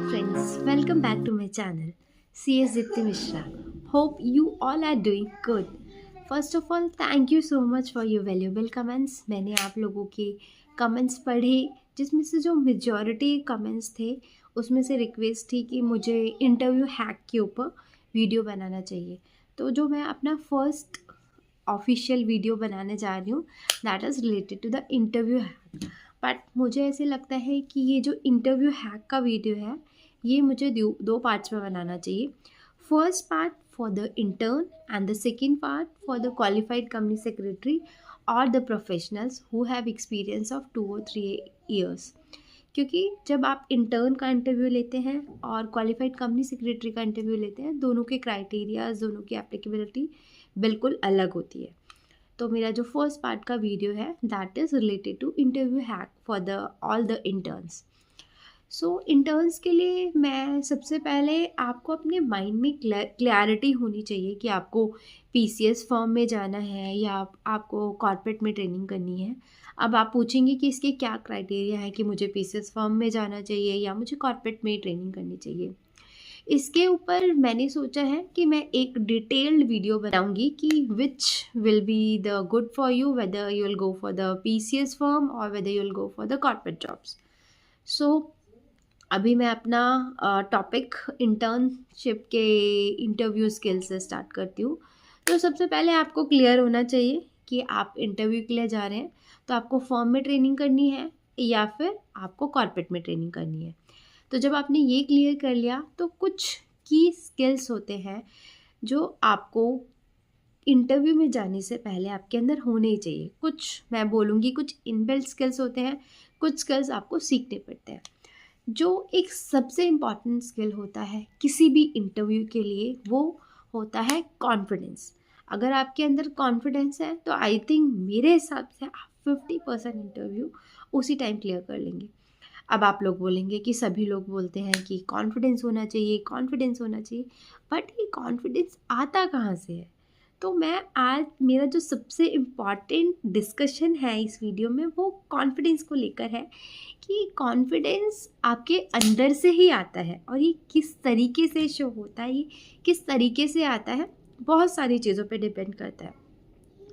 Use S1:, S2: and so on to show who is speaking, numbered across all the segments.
S1: friends, welcome back to my channel, CS Dipti Mishra. Hope you all are doing good. First of all, thank you so much for your valuable comments. मैंने आप लोगों के comments पढ़े, जिसमें से जो majority comments थे उसमें से रिक्वेस्ट थी कि मुझे इंटरव्यू हैक के ऊपर वीडियो बनाना चाहिए। तो जो मैं अपना फर्स्ट ऑफिशियल वीडियो बनाने जा रही हूँ that is related to the interview hack. But मुझे ऐसे लगता है कि ये जो इंटरव्यू हैक का वीडियो है ये मुझे दो पार्ट्स में बनाना चाहिए। First part for the intern and the second part for the qualified company secretary और the professionals who have experience of 2 और 3 ईयर्स। क्योंकि जब आप इंटर्न का इंटरव्यू लेते हैं और क्वालिफाइड कंपनी सेक्रेटरी का इंटरव्यू लेते हैं, दोनों के क्राइटेरियाज, दोनों की एप्लीकेबिलिटी बिल्कुल अलग होती है। तो मेरा जो फर्स्ट पार्ट का वीडियो है that is related to interview hack for the all the interns. So interns के लिए मैं सबसे पहले आपको अपने माइंड में क्लैरिटी होनी चाहिए कि आपको पीसीएस फर्म में जाना है या आपको कॉर्पोरेट में ट्रेनिंग करनी है। अब आप पूछेंगे कि इसके क्या क्राइटेरिया है कि मुझे पीसीएस फर्म में जाना चाहिए या मुझे कॉर्पोरेट में ट्रेनिंग करनी चाहिए। इसके ऊपर मैंने सोचा है कि मैं एक डिटेल्ड वीडियो बनाऊंगी कि which will be the good for you, whether you will go for the PCS firm और whether you will go for the corporate jobs. So अभी मैं अपना टॉपिक इंटर्नशिप के इंटरव्यू स्किल से स्टार्ट करती हूँ। तो सबसे पहले आपको क्लियर होना चाहिए कि आप इंटरव्यू के लिए जा रहे हैं तो आपको फर्म में ट्रेनिंग करनी है या फिर आपको कॉर्पोरेट में ट्रेनिंग करनी है। तो जब आपने ये क्लियर कर लिया तो कुछ की स्किल्स होते हैं जो आपको इंटरव्यू में जाने से पहले आपके अंदर होने ही चाहिए। कुछ मैं बोलूँगी कुछ इनबिल्ट स्किल्स होते हैं, कुछ स्किल्स आपको सीखने पड़ते हैं। जो एक सबसे इम्पॉर्टेंट स्किल होता है किसी भी इंटरव्यू के लिए वो होता है कॉन्फिडेंस। अगर आपके अंदर कॉन्फिडेंस है तो आई थिंक मेरे हिसाब से आप 50% इंटरव्यू उसी टाइम क्लियर कर लेंगे। अब आप लोग बोलेंगे कि सभी लोग बोलते हैं कि कॉन्फिडेंस होना चाहिए, कॉन्फिडेंस होना चाहिए, बट ये कॉन्फिडेंस आता कहाँ से है? तो मैं आज मेरा जो सबसे इम्पॉर्टेंट डिस्कशन है इस वीडियो में वो कॉन्फिडेंस को लेकर है कि कॉन्फिडेंस आपके अंदर से ही आता है और ये किस तरीके से शो होता है, ये किस तरीके से आता है, बहुत सारी चीज़ों पे डिपेंड करता है।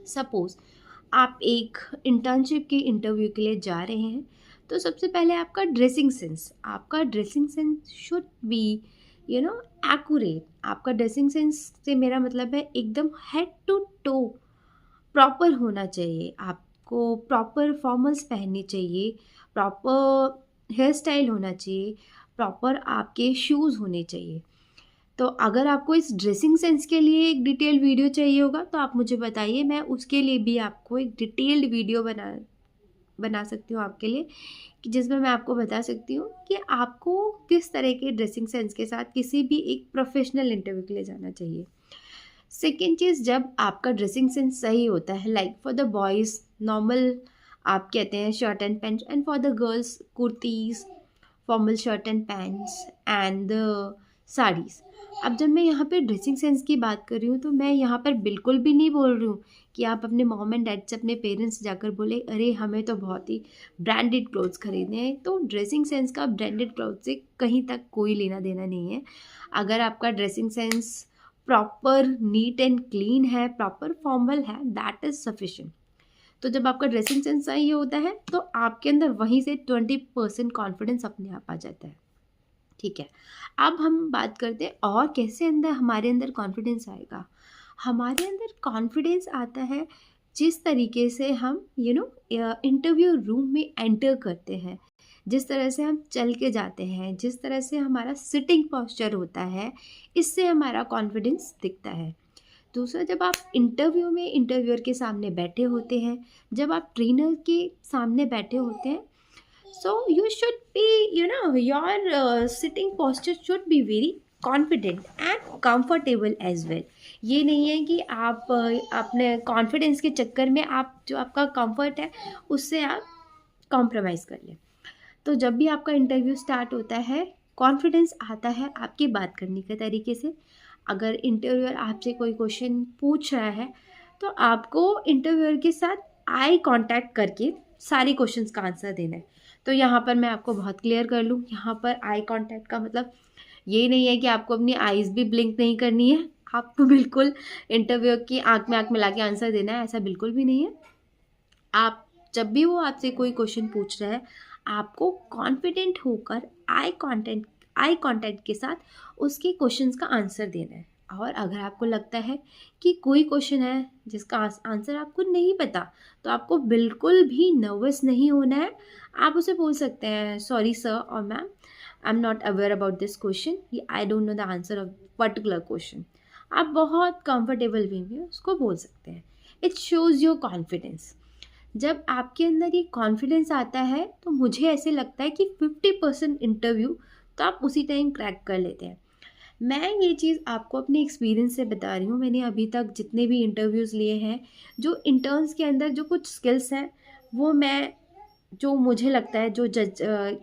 S1: सपोज़ आप एक इंटर्नशिप के इंटरव्यू के लिए जा रहे हैं तो सबसे पहले आपका dressing sense should be accurate. आपका ड्रेसिंग सेंस से मेरा मतलब है एकदम हेड टू टो प्रॉपर होना चाहिए। आपको प्रॉपर फॉर्मल्स पहननी चाहिए, प्रॉपर हेयर स्टाइल होना चाहिए, प्रॉपर आपके शूज़ होने चाहिए। तो अगर आपको इस ड्रेसिंग सेंस के लिए एक डिटेल्ड वीडियो चाहिए होगा तो आप मुझे बताइए, मैं उसके लिए भी आपको एक डिटेल्ड वीडियो बना सकती हूँ आपके लिए, कि जिसमें मैं आपको बता सकती हूँ कि आपको किस तरह के ड्रेसिंग सेंस के साथ किसी भी एक प्रोफेशनल इंटरव्यू के लिए जाना चाहिए। सेकेंड चीज़, जब आपका ड्रेसिंग सेंस सही होता है, like for the boys normal आप कहते हैं shirt and pant, and for the girls kurtis, formal shirt and pants and saris. अब जब मैं यहाँ पे ड्रेसिंग सेंस की बात कर रही हूँ तो मैं यहाँ पर बिल्कुल भी नहीं बोल रही हूँ कि आप अपने मॉम एंड डैड से, अपने पेरेंट्स से जाकर बोले अरे हमें तो बहुत ही ब्रांडेड क्लोथ्स खरीदने हैं। तो ड्रेसिंग सेंस का ब्रांडेड क्लोथ से कहीं तक कोई लेना देना नहीं है। अगर आपका dressing sense proper neat and clean है, प्रॉपर फॉर्मल है, दैट इज़ सफिशिएंट। तो जब आपका ड्रेसिंग सेंस सही होता है तो आपके अंदर वहीं से 20% कॉन्फिडेंस अपने आप आ जाता है। ठीक है, अब हम बात करते हैं और कैसे हमारे अंदर कॉन्फिडेंस आएगा। हमारे अंदर कॉन्फिडेंस आता है जिस तरीके से हम इंटरव्यू रूम में एंटर करते हैं, जिस तरह से हम चल के जाते हैं, जिस तरह से हमारा सिटिंग पोस्चर होता है, इससे हमारा कॉन्फिडेंस दिखता है। दूसरा, जब आप इंटरव्यू में इंटरव्यूअर के सामने बैठे होते हैं, जब आप ट्रेनर के सामने बैठे होते हैं, so you should be your sitting posture should be very confident and comfortable as well। ये नहीं है कि आप अपने कॉन्फिडेंस के चक्कर में आप जो आपका कंफर्ट है उससे आप कॉम्प्रोमाइज़ कर लें। तो जब भी आपका इंटरव्यू स्टार्ट होता है कॉन्फिडेंस आता है आपकी बात करने के तरीके से। अगर इंटरव्यूअर आपसे कोई क्वेश्चन पूछ रहा है तो आपको इंटरव्यूअर के साथ आई कांटेक्ट करके सारे क्वेश्चंस का आंसर देना है। तो यहाँ पर मैं आपको बहुत क्लियर कर लूँ, यहाँ पर आई कॉन्टैक्ट का मतलब ये नहीं है कि आपको अपनी आईज़ भी ब्लिंक नहीं करनी है, आपको बिल्कुल इंटरव्यू की आँख में आँख मिला के आंसर देना है, ऐसा बिल्कुल भी नहीं है। आप जब भी वो आपसे कोई क्वेश्चन पूछ रहा है, आपको कॉन्फिडेंट होकर आई कांटेक्ट के साथ उसके क्वेश्चंस का आंसर देना है। और अगर आपको लगता है कि कोई क्वेश्चन है जिसका आंसर आपको नहीं पता, तो आपको बिल्कुल भी नर्वस नहीं होना है। आप उसे बोल सकते हैं, सॉरी सर और ma'am, I am not aware about this question, I don't know the answer of particular question. आप बहुत कंफर्टेबल वे में उसको बोल सकते हैं। It shows your confidence. जब आपके अंदर ये कॉन्फिडेंस आता है, तो मुझे ऐसे लगता है कि 50% इंटरव्यू तो आप उसी टाइम क्रैक कर लेते हैं। मैं ये चीज़ आपको अपने एक्सपीरियंस से बता रही हूँ। मैंने अभी तक जितने भी इंटरव्यूज़ लिए हैं, जो इंटर्न्स के अंदर जो कुछ स्किल्स हैं, वो मैं जो मुझे लगता है जो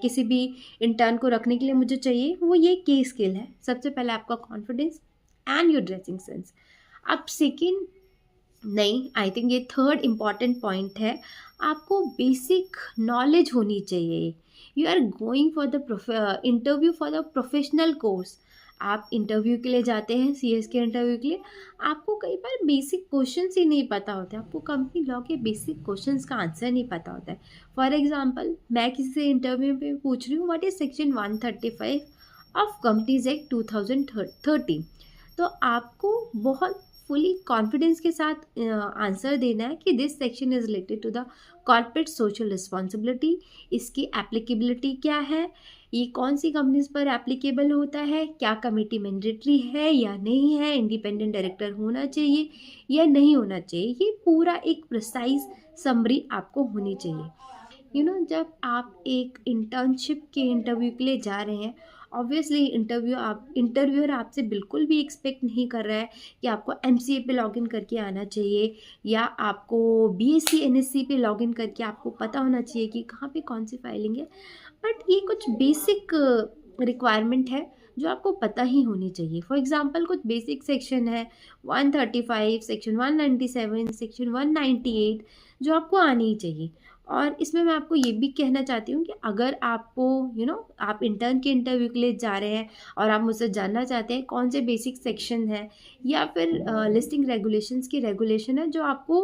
S1: किसी भी इंटर्न को रखने के लिए मुझे चाहिए, वो ये की स्किल है। सबसे पहले आपका confidence and your dressing sense. अब सेकेंड नहीं, आई थिंक ये थर्ड इम्पॉर्टेंट पॉइंट है, आपको बेसिक नॉलेज होनी चाहिए। You are going for the interview for the professional course. आप इंटरव्यू के लिए जाते हैं, सीएस के इंटरव्यू के लिए, आपको कई बार बेसिक क्वेश्चंस ही नहीं पता होते, आपको कंपनी लॉ के बेसिक क्वेश्चंस का आंसर नहीं पता होता है। फॉर एग्जांपल, मैं किसी से इंटरव्यू पे पूछ रही हूँ, what is section 135 of companies act 2013। तो आपको बहुत फुली कॉन्फिडेंस के साथ आंसर देना है कि this section is related to the corporate social responsibility. इसकी एप्लीकेबिलिटी क्या है, ये कौन सी कंपनीज पर एप्लीकेबल होता है, क्या कमेटी मैंडेटरी है या नहीं है, इंडिपेंडेंट डायरेक्टर होना चाहिए या नहीं होना चाहिए, ये पूरा एक प्रिसाइज समरी आपको होनी चाहिए। जब आप एक इंटर्नशिप के इंटरव्यू के लिए जा रहे हैं, ऑब्वियसली इंटरव्यूअर आपसे बिल्कुल भी एक्सपेक्ट नहीं कर रहा है कि आपको एमसीए पे लॉगिन करके आना चाहिए या आपको बीएससी एनएससी पे लॉगिन करके आपको पता होना चाहिए कि कहाँ पे कौन सी फाइलिंग है। बट ये कुछ बेसिक रिक्वायरमेंट है जो आपको पता ही होनी चाहिए। फॉर एग्जांपल, कुछ बेसिक सेक्शन है 135, सेक्शन 197, सेक्शन 198, जो आपको आनी ही चाहिए। और इसमें मैं आपको ये भी कहना चाहती हूँ कि अगर आपको आप इंटर्न के इंटरव्यू के लिए जा रहे हैं और आप मुझसे जानना चाहते हैं कौन से बेसिक सेक्शन है या फिर लिस्टिंग रेगुलेशंस की रेगुलेशन है जो आपको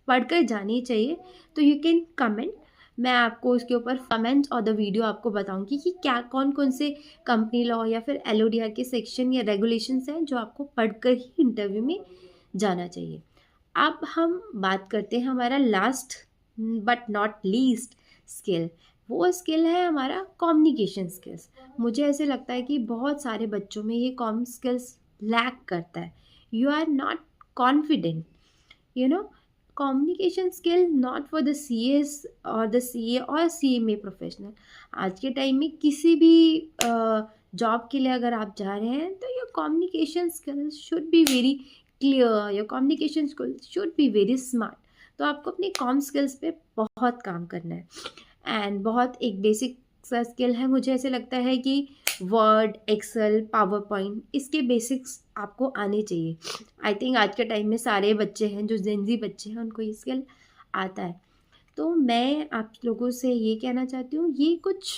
S1: पढ़कर जानी चाहिए, तो यू कैन कमेंट। मैं आपको इसके ऊपर कमेंट्स और द वीडियो आपको बताऊंगी कि क्या कौन कौन से कंपनी लॉ या फिर एलओडीआर के सेक्शन या रेगुलेशंस हैं जो आपको पढ़कर ही इंटरव्यू में जाना चाहिए। अब हम बात करते हैं हमारा last but not least skill. वो स्किल है हमारा कम्युनिकेशन स्किल्स। मुझे ऐसे लगता है कि बहुत सारे बच्चों में ये कॉम स्किल्स लैक करता है। You are not confident, you know communication skill not for the CS or the CA or CMA professional. आज के टाइम में किसी भी जॉब के लिए अगर आप जा रहे हैं, तो your communication skills should be very clear, your communication skills should be very smart. तो आपको अपनी कॉम स्किल्स पे बहुत काम करना है। एंड बहुत एक बेसिक सा स्किल है, मुझे ऐसे लगता है कि वर्ड, एक्सेल, पावर पॉइंट, इसके बेसिक्स आपको आने चाहिए। आई थिंक आज के टाइम में सारे बच्चे हैं जो जेनजी बच्चे हैं, उनको ये स्किल आता है। तो मैं आप लोगों से ये कहना चाहती हूँ, ये कुछ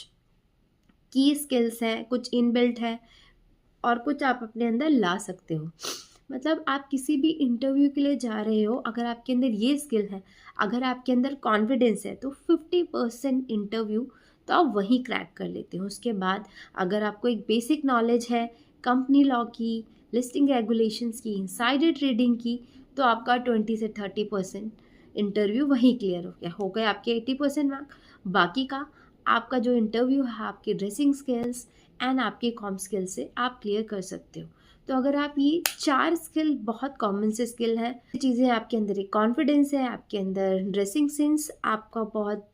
S1: की स्किल्स हैं, कुछ इनबिल्ट है और कुछ आप अपने अंदर ला सकते हो। मतलब आप किसी भी इंटरव्यू के लिए जा रहे हो, अगर आपके अंदर ये स्किल है, अगर आपके अंदर कॉन्फिडेंस है, तो 50% इंटरव्यू तो आप वहीं क्रैक कर लेते हो। उसके बाद अगर आपको एक बेसिक नॉलेज है कंपनी लॉ की, लिस्टिंग रेगुलेशंस की, इनसाइडर ट्रेडिंग की, तो आपका 20 से 30% इंटरव्यू वहीं क्लियर हो गए आपके 80% मार्क। बाकी का आपका जो इंटरव्यू है, आपके ड्रेसिंग स्किल्स एंड आपके कॉम स्किल से आप क्लियर कर सकते हो। तो अगर आप ये 4 स्किल, बहुत कॉमन से स्किल है, चीज़ें आपके अंदर एक कॉन्फिडेंस है, आपके अंदर ड्रेसिंग सेंस आपका बहुत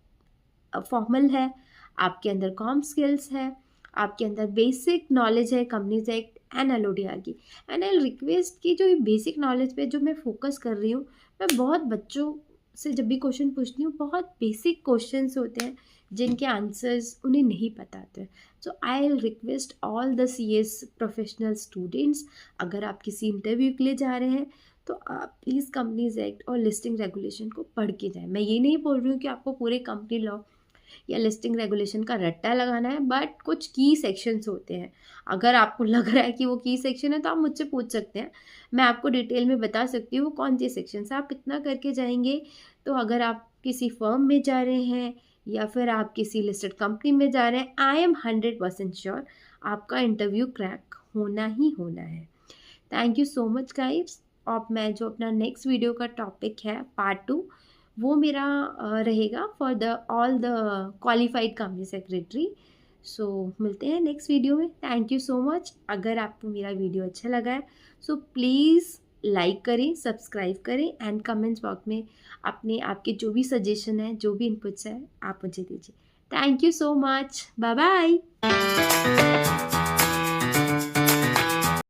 S1: फॉर्मल है, आपके अंदर कॉम स्किल्स है, आपके अंदर बेसिक नॉलेज है कंपनीज एक्ट एंड एलओडीआर की। एंड आई रिक्वेस्ट कि जो ये बेसिक नॉलेज पे जो मैं फोकस कर रही हूँ, मैं बहुत बच्चों से जब भी क्वेश्चन पूछती हूँ, बहुत बेसिक क्वेश्चंस होते हैं जिनके आंसर्स उन्हें नहीं पता होते। So I request all the CS professional students, अगर आप किसी इंटरव्यू के लिए जा रहे हैं, तो आप प्लीज़ कंपनीज एक्ट और लिस्टिंग रेगुलेशन को पढ़ के जाएं। मैं ये नहीं बोल रही हूँ कि आपको पूरे कंपनी लॉ या लिस्टिंग रेगुलेशन का रट्टा लगाना है, बट कुछ की सेक्शंस होते हैं। अगर आपको लग रहा है कि वो की सेक्शन है तो आप मुझसे पूछ सकते हैं, मैं आपको डिटेल में बता सकती हूँ वो कौन सी सेक्शन है। आप इतना करके जाएंगे तो अगर आप किसी फर्म में जा रहे हैं या फिर आप किसी लिस्टेड कंपनी में जा रहे हैं, आई एम 100% श्योर आपका इंटरव्यू क्रैक होना ही होना है। Thank you so much guys. अब मैं जो अपना नेक्स्ट वीडियो का टॉपिक है पार्ट 2, वो मेरा रहेगा for the all the qualified company secretary. So मिलते हैं नेक्स्ट वीडियो में। Thank you so much. अगर आपको मेरा वीडियो अच्छा लगा है सो प्लीज़ लाइक करें, सब्सक्राइब करें एंड कमेंट्स बॉक्स में अपने आपके जो भी सजेशन है, जो भी इनपुट्स है, आप मुझे दीजिए। Thank you so much. Bye bye.